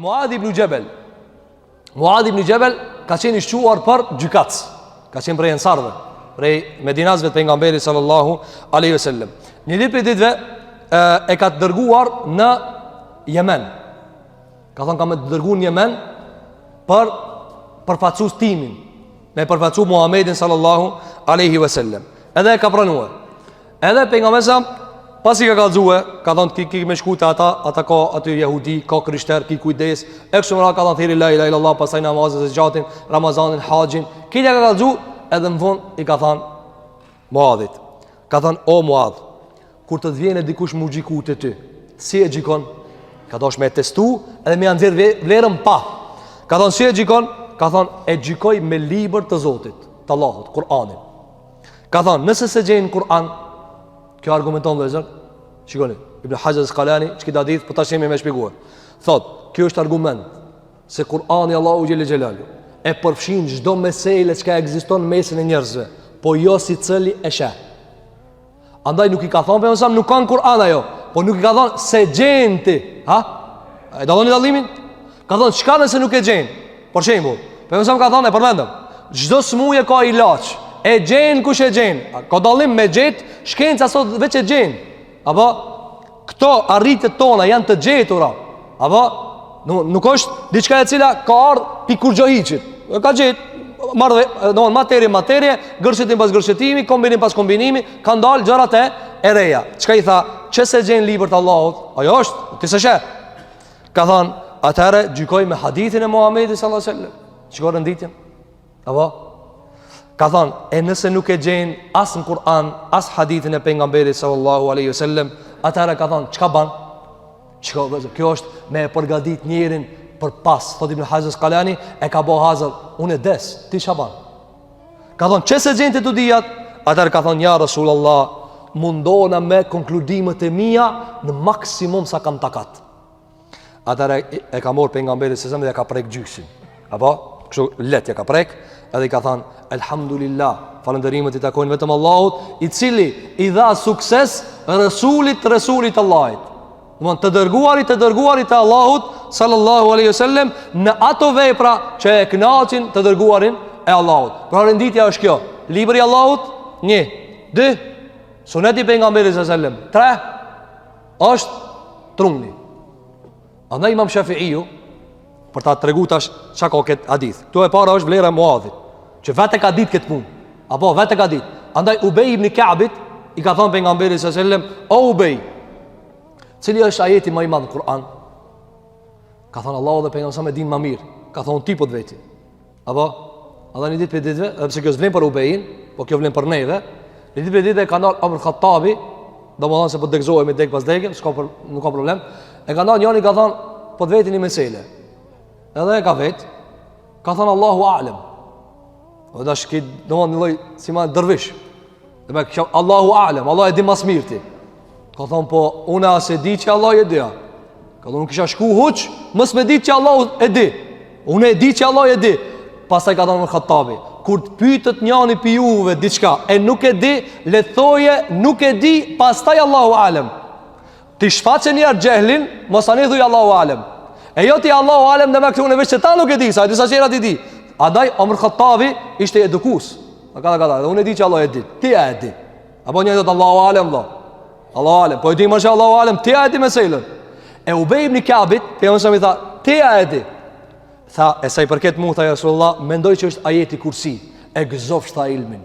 Muadh ibn Jabal. Muadh ibn Jabal ka qenë i shquar për gjykatës. Ka qenë prej ensarve, prej medinasve të pejgamberit sallallahu alaihi wasallam. Një ditë për ditëve e ka të dërguar në Yemen. Ka thonë ka me të dërguar në Yemen për përfaqësues timin, me përfaqësu Muhamedit sallallahu alaihi wasallam. Edhe e ka pranuar. Edhe pejgamberi pasi ka kallëzuar, ka thonë ki me shku te ata ka aty jehudi, ka krishter, ki kujdes. E kështu me radhë ka thonë thiri la ilaha illallah, pastaj namazet e zgjatin, Ramazanin, haxhin. Kile ka kallëzu, edhe në fund i ka thonë Muadhit. Ka thonë o Muadh, kur të vjen dikush më xhiku te ty, si e xhikon? Ka dosh me testu edhe me nxjerr vlerën pa. Ka thonë si e xhikon? Ka thonë e xhikoj me libër të Zotit, të Allahut, Kur'anin. Ka thonë nëse se gjen Kur'an, kjo argumenton vëllezër. Shikoni, Ibn Hajar al-Asqalani, çka hadith, po tash jemi më shpjeguar. Thot, kjo është argument se Kur'ani Allahu xhelel xhelalu e përfshin çdo meselë që ekziston në mesin e njerëzve, po jo si cili e sheh. Andaj nuk i ka thonë për nuk kanë Kur'an ajo, po nuk i ka thonë se gjen ti, ha? E dalloni dallimin? Ka thonë çka nëse nuk e gjen? Për shembull, për ka thonë e përmendëm, çdo smuje ka ilaç. E gjen kush e gjen? Ka dallim me gjet, shkenca sot veç e gjen. Apo këto arritjet tona janë të gjetura. Apo nuk është diçka e cila ka ardhur pikur gjohiçit. Ka gjet marrë, materie, gërshetim pas gërshetimi, kombinim pas kombinimi, kanë dalë gjërat e reja. Çka i tha? Çse gjen libër të Allahut? Ajo është, ti s'e sheh. Ka thënë, atëherë gjykoj me hadithin e Muhamedit sallallahu alaihi wasallam. Çka renditjen? Apo ka thonë, e nëse nuk e gjen as në Kur'an, as hadithin e pejgamberit sallallahu alaihi wasallam, atëherë ka thonë, çka ban? Kjo është me përgatit njerin për pas. Thot Ibn Hajar al-Asqalani, e ka bo hazër, unë e des, ti çka ban? Ka thonë, çse gjen të tudijat? Atëherë ka thonë, ja Rasulullah, mundona me konkludimet e mia në maksimum sa kam takat. Atëherë e ka marrë pejgamberit sallallahu alaihi wasallam dhe ka prek gjyksin. Apo kështu let ja ka prek, edhe i ka thënë elhamdulillah, falënderimet i takojnë vetëm Allahut, i cili i dha sukses Resulit Allahit. Domthon të dërguarit të Allahut sallallahu alaihi wasallam në ato vepra që e kënaqin të dërguarin e Allahut. Pra renditja është kjo: libri i Allahut, 1, 2, suneti pejgamberit sallallahu alaihi wasallam, 3 është truni. Andaj Imam Shafi'iu për ta tregu tash çka ka këtë hadith. Ktu e para është vlera e Muadhit, që vetë ka ditë këtë punë. Apo vetë ka ditë. Andaj Ubej ibn Ka'bit i ka thënë pejgamberit sallallahu alaihi wasallam, o Ubej, cili është ajeti më i madh në Kur'an? Ka thënë Allahu dhe pejgamberi sa më din më mirë. Ka thënë tipot veti. Apo Allah një ditë për ditëve, pse kjo vlen për Ubejin, po kjo vlen për neve. Një ditë për ditë ka ndal Omar Khattabi, domethënë se po degzohemi deg pas degë, nuk ka problem. E ka ndal njëri, ka thënë po vetë një meselë. Edhe e ka vetë, ka thënë Allahu a'lem. Dhe dash ki domon një lloj si ma dervish. Dhe me kjo Allahu a'lem, Allah e di mas mirë ti. Ka thonë po unë as e di që Allah e di. Ka thonë nuk kisha shku huç, mos me di që Allah e di. Unë e di që Allah e di. Pastaj ka thonë Khattabi, kur të pyetët njëri pi juve diçka e nuk e di, le thoje nuk e di, pastaj Allahu a'lem. Ti shfaqeni ar xehlin, mos ani thuj Allahu a'lem. E jo ti Allahu a'lem dhe me këtu në veç që ta nuk e di, sa disa qerat i di. Adaj Omar Khattabi ishte edukus. Dhe unë e di që Allah e di. Ti e di. Apo një dhëtë Allahu a'lem dha. Allahu a'lem. Po e di mërshë Allahu a'lem, ti e di meselën. E Ubej ibn Ka'bit, ti e mësëm i tha, ti e di. Tha, e sa i përket mu, tha Rasulullah, mendoj që është ajeti kursi. E gëzofsh tha ilmin.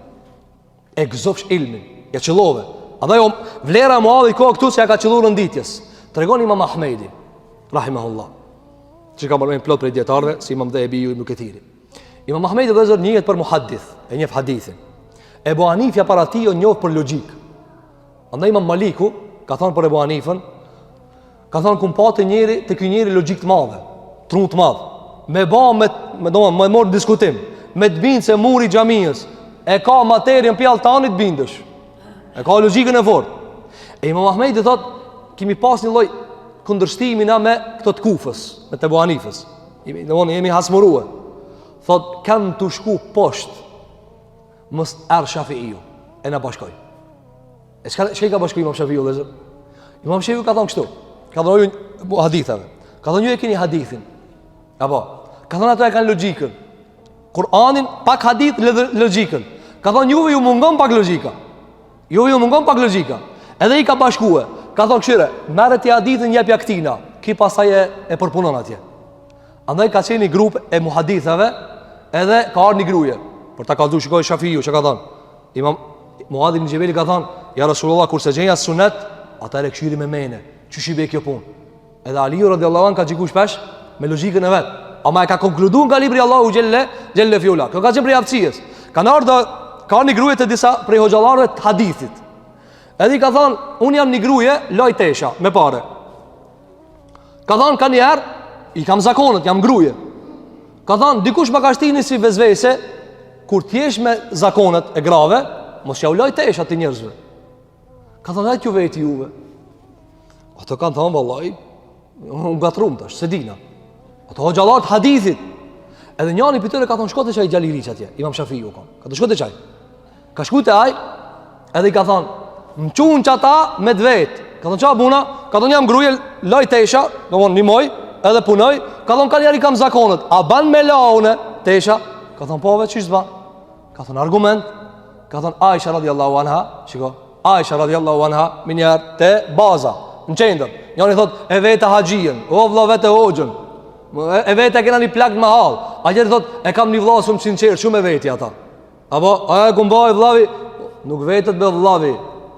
E gëzofsh ilmin. Ja qëllove. Adaj vlera e Muadhit ko këtu se ja ka qëllu rënditjes. Tregon Imam Ahmedi, rahimahullah, që ka mërmen plot për i djetarve, si Imam dhe Ebiju ibn Këthiri. Imam Ahmedi dhe zër njëhet për muhaddith, e njëf hadithin. Ebu Hanifja para ti o njëf për logik. Andaj Imam Maliku, ka thonë për Ebu Hanifën, ka thonë kumpate njëri të kjo njëri logik të madhe, trun të madhe. Me morë diskutim, me të bindë se muri gjamiës, e ka materien pjallë tanit bindësh. E ka logikën e fort. E Imam Ahmedi thot, kimi pas një loj kundërshtimi na me këto të Kufës, me të Ebu Hanifës. Jemi hasmurue. Thot, kam të shku poshtë, mës erë Shafi'iu, e në bashkoj. E shka i ka bashkoj Imam Shafi'iu dhe zër? Imam Shafi'iu ka thonë kështu, ka thonë ju hadithave, ka thonë ju e kini hadithin, Apo, ka thonë ato e kanë logjikën. Kur'anin pak hadith logjikën. Ka thonë juve ju mungon pak logjika. Juve ju mungon pak logjika. Edhe i ka bashkue. Ka thonë këshire, merret i hadithin jepja këtina. Ki pasaj e përpunon atje. Andaj ka qenë një grup e muhadithave, edhe ka ardhur një gruje. Për ta kallzu shikoj Shafiu që ka thonë. Imam Muadh ibn Jabal ka thonë, ja Rasulullah kurse gjenja sunet, ata e këshiri me mene. Çish i bë kjo punë? Edhe Aliu radhiyallahu anhu ka xhiku shpesh me logjikën e vet. Ama e ka konkluduar nga libri Allahu xhelle fiula. Kjo ka qenë për javësies. Kanë ardhur ka një gruje të disa prej hoxhallarëve të hadithit. Edhe i ka thonë, unë jam një gruje loj tesha me pare. Ka thonë, ka njerë, i kam zakonet, jam gruje. Ka thonë, dikush më ka shtini si vezvese, kur t'jesh me zakonet e grave, mos ja u loj tesha të njerëzve. Ka thonë, ajtë ju veti juve. Ato kanë thonë, vallaj, unë gatrum tash, se dina. Ato hoxhallarët hadithit. Edhe njani për tëre ka thonë, shkote qaj Gjaliriq atje, Imam Shafiu ka të shkote qaj. Ka shkute aj, edhe i ka thonë, më qunë që ata me dvetë. Ka thonë qa buna, ka thonë jam gruje, loj tesha, do më një moj, edhe punoj. Ka thonë ka njeri kam zakonet, a ban me laune tesha? Ka thonë pove, qështë ba? Ka thonë argument. Ka thonë Aisha radiallahu anha, shiko, Aisha radiallahu anha, minjarë te baza, në qendër. Njani thotë, e vete haqijën, o vla vete hoxën, e vete e kena një plak në mahal. A gjeri thotë, e kam një vla shumë sinqerë, shumë e veti ata. Apo, a e kumbaj vlavi, nuk vetet be vlavi,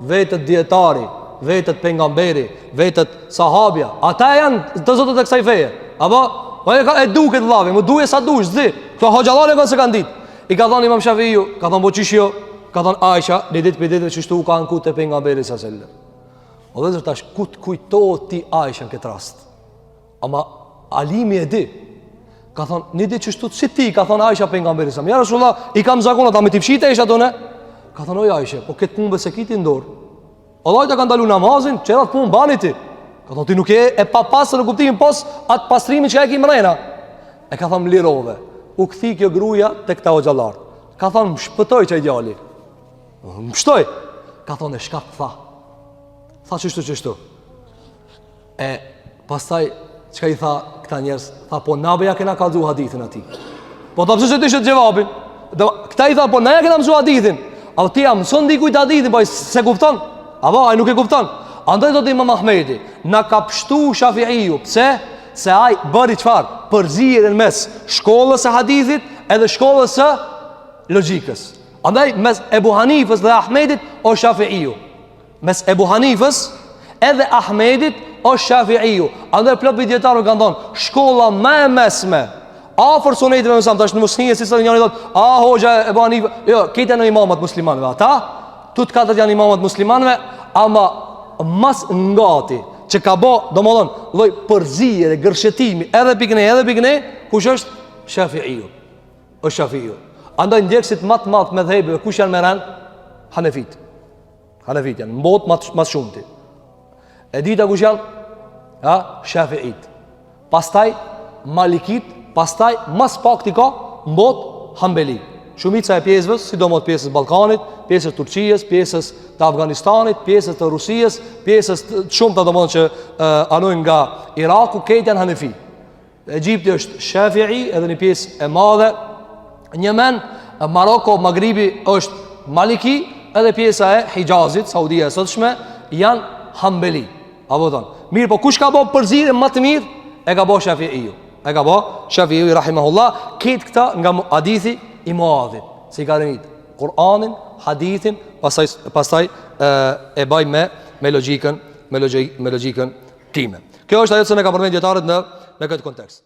vetet dietari, vetet pejgamberi, vetet sahabja. Ata janë të zotët e kësaj feje. Apo, e duket vlavi, më duje sa dush, zi. Këto hoxhallarë kanë se kanë ditë. I ka thonë Imam Shafiu, ka thonë boqishjo, ka thonë Aisha, një ditë për ditëve që shtu ka në kutë të pejgamberi sa sellem. O dhe zërë tash, ku të kujtohet ti Aisha në këtë rast? Ama alimi e di. Ka thonë, një ditë që shtu si ti, ka thonë Aisha pejgamberi sa. Ja Rasulullah, i kam zakonat, a me t'i pshite isha tone? Ka thonë, oj Aisha, po këtë punë bëse kiti ndorë. Allah të ka ndalu namazin, qërat punë bani ti. Ka thonë, ti nuk e pa pasë në kuptimin pos atë pastrimi që ka e ki mrena. E ka thonë, më lirove. U këthi kjo gruja të këta hoxhallar. Ka thonë, më shpëtoj që i djali. Më pështoj. Ka thonë, e shkap tha. Tha qështu. E pastaj, qëka i tha këta njerës? Tha, po nabeja kena kalzu hadithin ati. Po të pësë që të ishtë të gjevabin. Këta i tha, po naja kena mësu hadithin. A ti jam mëson dikujt hadithin, po se kupton? Apo, ai nuk e kupton. Andaj do të Imam Ahmedi, na ka pështu Shafiiu. Pse? Se ai bëri çfarë? Përzierjen mes shkollës së hadithit edhe shkollës së logjikës. Andaj mes Ebu Hanifës dhe Ahmedit o Shafiiu. Mes Ebu Hanifës edhe Ahmedit o Shafiiu. Andaj plot dietarë kanë thonë, shkolla më e mesme afër sunetëve më sa tash në Musnije si sa njëri thotë, "Ah, hoxha Ebu Hanifa." Jo, këta janë imamat muslimanëve. Ata tut katët janë imamat muslimanëve, ama mas ngati që ka bë, domodin, lloj përzije, gërshetimi, edhe pikëne, kush është? Shafiiu. O Shafiiu. Andaj ndjekësit më të madh me dhëbeve, kush janë me ran? Hanefit. Hanefit janë mbot më shumti. E dita kush janë? Ha, Shafiit. Pastaj Malikit, pastaj mas pakti ka mbot Hanbeli. Shumica e pjesëve, sidomos pjesës së Ballkanit, pjesës së Turqisë, pjesës të Afganistanit, pjesës të Rusisë, pjesës të shumta domosdoshmë që anojnë nga Iraku, këtë janë Hanefi. Egjipti është Shafi'i, edhe një pjesë e madhe. Yemen, Maroko, Magribi është Maliki, edhe pjesa e Hijazit, Saudia e sotshme, janë Hanbeli. Apo thon. Mirë, po kush ka bë përzierje më të mirë? E ka bë Shafi'iu. E ka bë Shafi'i rahimahullah, këtë këta nga hadithi i Muadhit, si ka rënit Kur'anin, hadithin, pastaj e baj me logjikën time. Kjo është ajo që ne ka përmendur dietarët në këtë kontekst.